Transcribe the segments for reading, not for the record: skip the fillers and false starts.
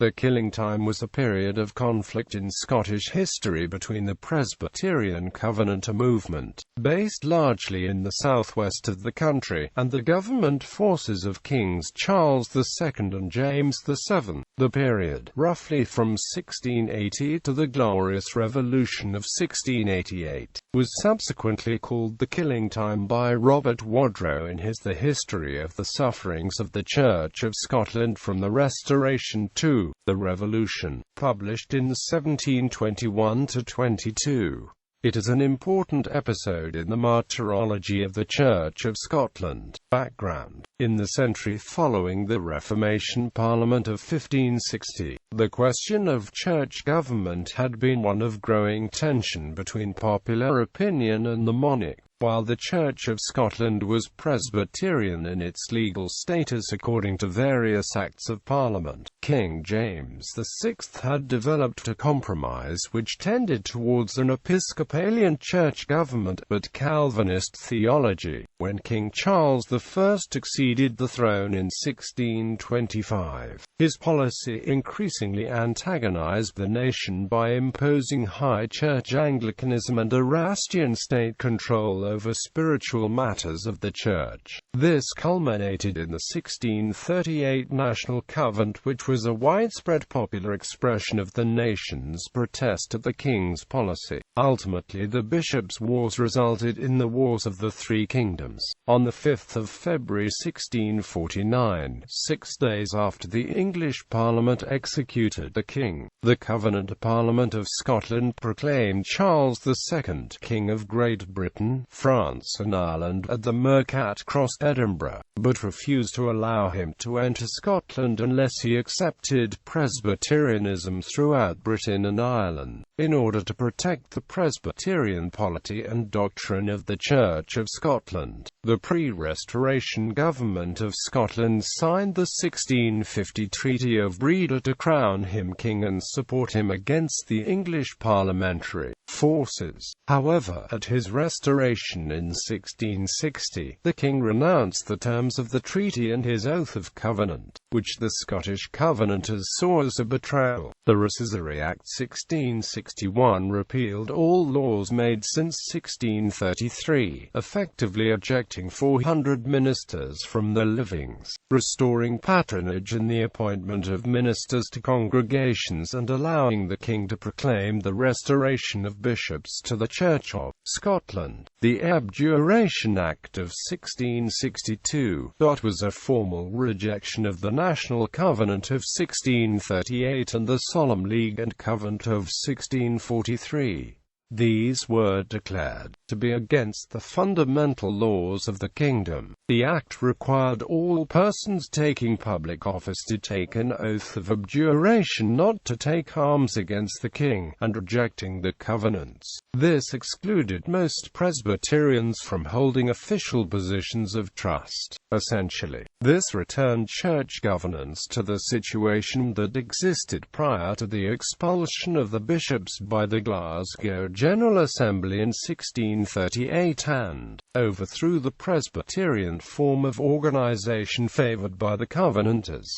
The killing time was a period of conflict in Scottish history between the Presbyterian Covenanter movement, based largely in the southwest of the country, and the government forces of Kings Charles II and James VII. The period, roughly from 1680 to the Glorious Revolution of 1688, was subsequently called the killing time by Robert Wodrow in his The History of the Sufferings of the Church of Scotland from the Restoration to the Revolution, published in 1721–22. It is an important episode in the martyrology of the Church of Scotland. Background: in the century following the Reformation Parliament of 1560, the question of church government had been one of growing tension between popular opinion and the monarch. While the Church of Scotland was Presbyterian in its legal status according to various Acts of Parliament, King James VI had developed a compromise which tended towards an Episcopalian church government, but Calvinist theology. When King Charles I succeeded the throne in 1625, his policy increasingly antagonized the nation by imposing high church Anglicanism and Erastian state control over spiritual matters of the Church. This culminated in the 1638 National Covenant, which was a widespread popular expression of the nation's protest at the king's policy. Ultimately, the Bishops' Wars resulted in the Wars of the Three Kingdoms. On the 5th of February 1649, 6 days after the English Parliament executed the king, the Covenanter Parliament of Scotland proclaimed Charles II King of Great Britain, France and Ireland at the Mercat Cross, Edinburgh, but refused to allow him to enter Scotland unless he accepted Presbyterianism throughout Britain and Ireland. In order to protect the Presbyterian polity and doctrine of the Church of Scotland, the pre-Restoration government of Scotland signed the 1650 Treaty of Breda to crown him king and support him against the English parliamentary forces. However, at his restoration in 1660, the king renounced the terms of the treaty and his oath of covenant, which the Scottish Covenanters saw as a betrayal. The Rescissory Act 1661 repealed all laws made since 1633, effectively ejecting 400 ministers from their livings, restoring patronage in the appointment of ministers to congregations, and allowing the king to proclaim the restoration of bishops to the Church of Scotland. The Abjuration Act of 1662 was a formal rejection of the National Covenant of 1638 and the Solemn League and Covenant of 1643. These were declared to be against the fundamental laws of the kingdom. The act required all persons taking public office to take an oath of abjuration not to take arms against the king, and rejecting the covenants. This excluded most Presbyterians from holding official positions of trust. Essentially, this returned church governance to the situation that existed prior to the expulsion of the bishops by the Glasgow General Assembly in 1638 and overthrew the Presbyterian form of organization favored by the Covenanters.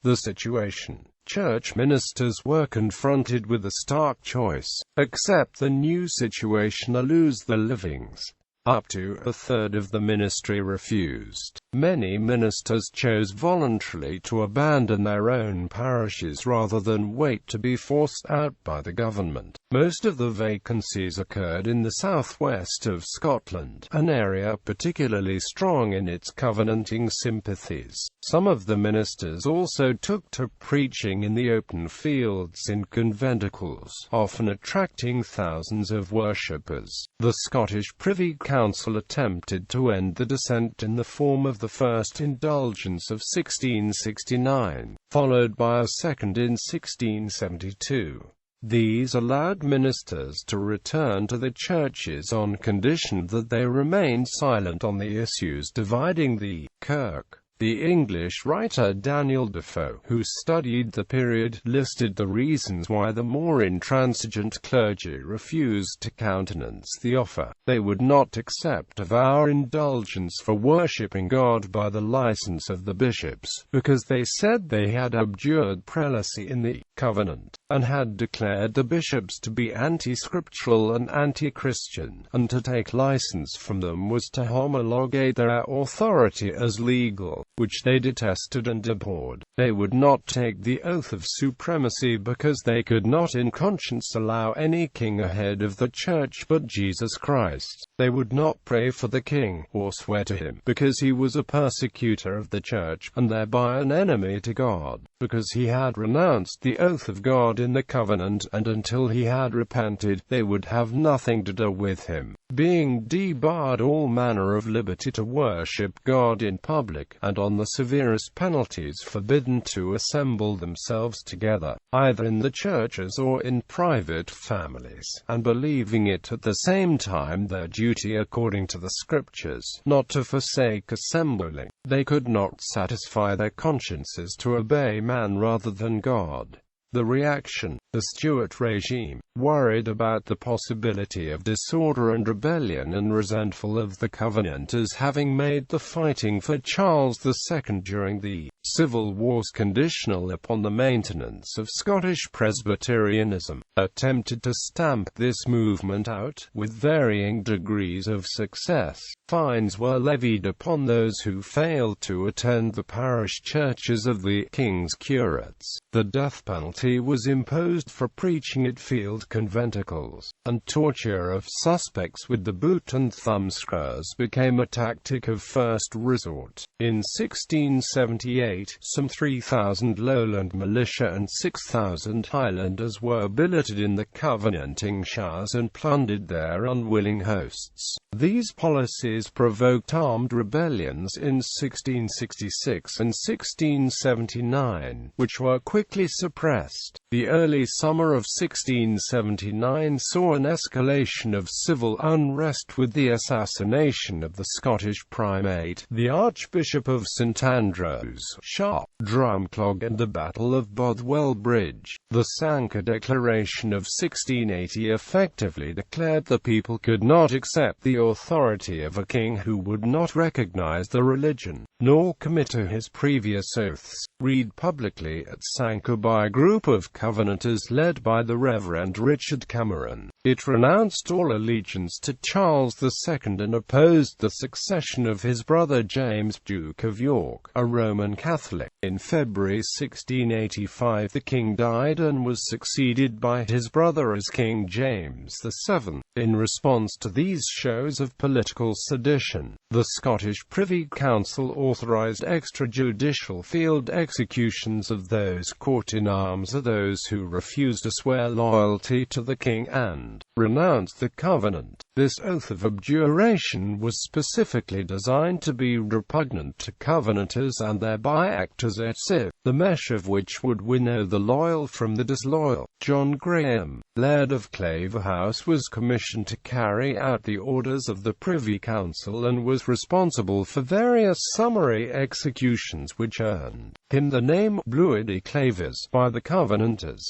The situation. Church ministers were confronted with a stark choice: accept the new situation or lose their livings. Up to a third of the ministry refused. Many ministers chose voluntarily to abandon their own parishes rather than wait to be forced out by the government. Most of the vacancies occurred in the southwest of Scotland, an area particularly strong in its covenanting sympathies. Some of the ministers also took to preaching in the open fields in conventicles, often attracting thousands of worshippers. The Scottish Privy Council attempted to end the dissent in the form of the First Indulgence of 1669, followed by a second in 1672. These allowed ministers to return to the churches on condition that they remained silent on the issues dividing the Kirk. The English writer Daniel Defoe, who studied the period, listed the reasons why the more intransigent clergy refused to countenance the offer. They would not accept of our indulgence for worshipping God by the license of the bishops, because they said they had abjured prelacy in the Covenant, and had declared the bishops to be anti-scriptural and anti-Christian, and to take license from them was to homologate their authority as legal, which they detested and abhorred. They would not take the oath of supremacy because they could not in conscience allow any king ahead of the church but Jesus Christ. They would not pray for the king, or swear to him, because he was a persecutor of the church, and thereby an enemy to God, because he had renounced the oath of God in the covenant, and until he had repented, they would have nothing to do with him, being debarred all manner of liberty to worship God in public, and on the severest penalties forbidden to assemble themselves together, either in the churches or in private families, and believing it at the same time their duty according to the Scriptures, not to forsake assembling. They could not satisfy their consciences to obey man rather than God. The reaction. The Stuart regime, worried about the possibility of disorder and rebellion and resentful of the Covenanters having made the fighting for Charles II during the Civil Wars conditional upon the maintenance of Scottish Presbyterianism, attempted to stamp this movement out, with varying degrees of success. Fines were levied upon those who failed to attend the parish churches of the king's curates. The death penalty was imposed for preaching at field conventicles, and torture of suspects with the boot and thumbscrews became a tactic of first resort. In 1678, some 3,000 Lowland militia and 6,000 Highlanders were billeted in the Covenanting shires and plundered their unwilling hosts. These policies provoked armed rebellions in 1666 and 1679, which were quickly suppressed. The early summer of 1679 saw an escalation of civil unrest with the assassination of the Scottish primate, the Archbishop of St Andrews, Sharp, Drumclog, and the Battle of Bothwell Bridge. The Sanquhar Declaration of 1680 effectively declared the people could not accept the authority of a king who would not recognize the religion, nor commit to his previous oaths. Read publicly at Sanquhar by a group of Covenanters led by the Reverend Richard Cameron. It renounced all allegiance to Charles II and opposed the succession of his brother James, Duke of York, a Roman Catholic. In February 1685 the king died and was succeeded by his brother as King James VII. In response to these shows of political sedition, the Scottish Privy Council authorized extrajudicial field executions of those caught in arms or those who refused to swear loyalty to the king and renounced the Covenant. This oath of abjuration was specifically designed to be repugnant to Covenanters and thereby act as a sieve, the mesh of which would winnow the loyal from the disloyal. John Graham, Laird of Claverhouse, was commissioned to carry out the orders of the Privy Council and was responsible for various summary executions which earned him the name Bloody Clavers by the Covenanters.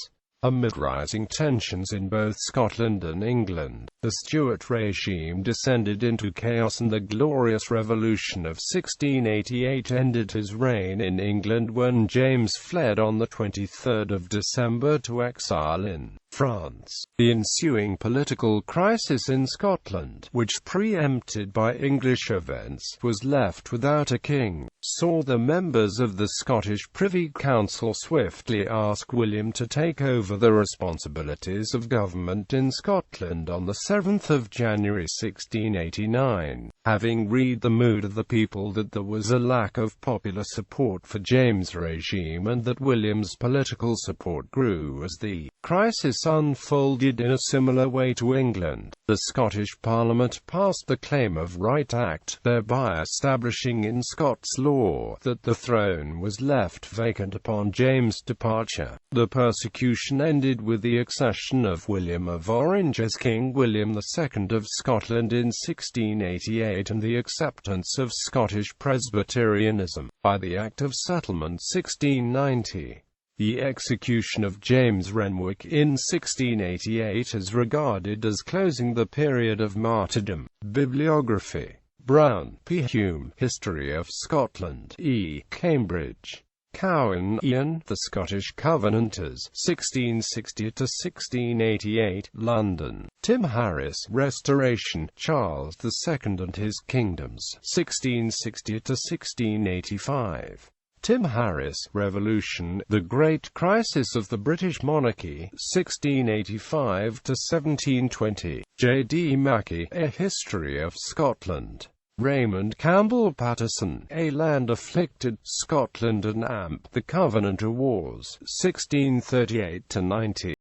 Amid rising tensions in both Scotland and England, the Stuart regime descended into chaos, and the Glorious Revolution of 1688 ended his reign in England when James fled on the 23rd of December to exile in France. The ensuing political crisis in Scotland, which preempted by English events, was left without a king, saw the members of the Scottish Privy Council swiftly ask William to take over the responsibilities of government in Scotland on the 7th of January 1689. Having read the mood of the people that there was a lack of popular support for James' regime and that William's political support grew as the crisis process unfolded in a similar way to England. The Scottish Parliament passed the Claim of Right Act, thereby establishing in Scots law that the throne was left vacant upon James' departure. The persecution ended with the accession of William of Orange as King William II of Scotland in 1688 and the acceptance of Scottish Presbyterianism by the Act of Settlement 1690. The execution of James Renwick in 1688 is regarded as closing the period of martyrdom. Bibliography: Brown, P. Hume, History of Scotland, E. Cambridge. Cowan, Ian, The Scottish Covenanters, 1660–1688, London. Tim Harris, Restoration, Charles II and His Kingdoms, 1660–1685. Tim Harris, Revolution, The Great Crisis of the British Monarchy, 1685–1720. J. D. Mackey, A History of Scotland. Raymond Campbell Patterson, A Land Afflicted, Scotland and Amp. The Covenanter Wars, 1638–90.